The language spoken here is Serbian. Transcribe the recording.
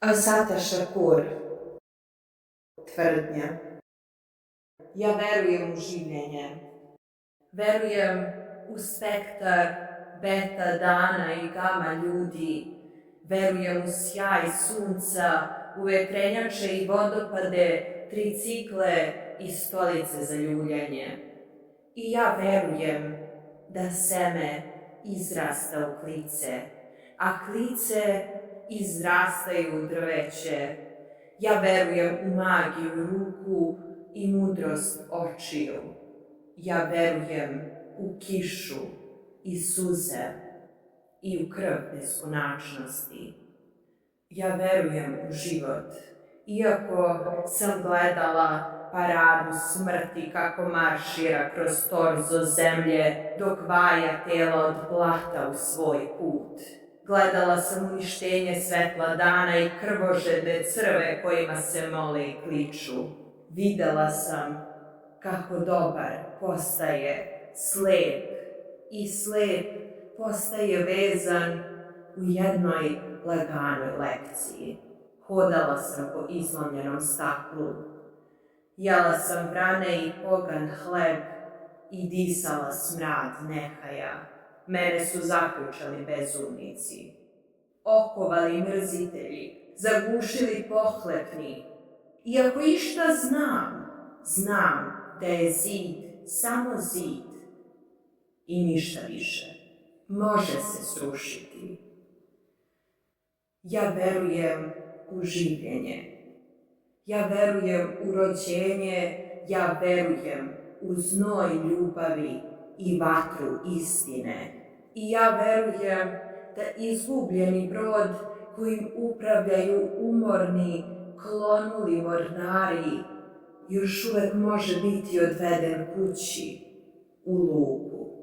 Asata Shakur, tvrdnja. Ja verujem u življenje. Verujem u spektar beta dana i gama ljudi. Verujem u sjaj sunca, u vetrenjače i vodopade, tricikle i stolice za ljuljanje. I ja verujem da seme izrasta u klice, a klice izrastaju u drveće. Ja verujem u magiju ruku i mudrost očiju. Ja verujem u kišu i suze i u krv beskonačnosti. Ja verujem u život, iako sam gledala paradu smrti kako maršira kroz torzo zemlje dok vaja tela od blata u svoj put. Gledala sam uništenje svetla dana i krvožedne crve kojima se mole i kliču. Videla sam kako dobar postaje slep i slep postaje vezan u jednoj laganoj lekciji. Hodala sam po izlomljenom staklu. Jela sam vrane i pogan hleb i disala smrad nehaja. Mene su zaključali bezumnici, okovali mrzitelji, zagušili pohlepni. I ako išta znam da je zid samo zid i ništa više. Može se srušiti. Ja verujem u življenje. Ja verujem u rođenje, ja verujem u znoj ljubavi i vatru istine. I ja verujem da izgubljeni brod kojim upravljaju umorni, klonuli mornari još uvek može biti odveden kući u luku.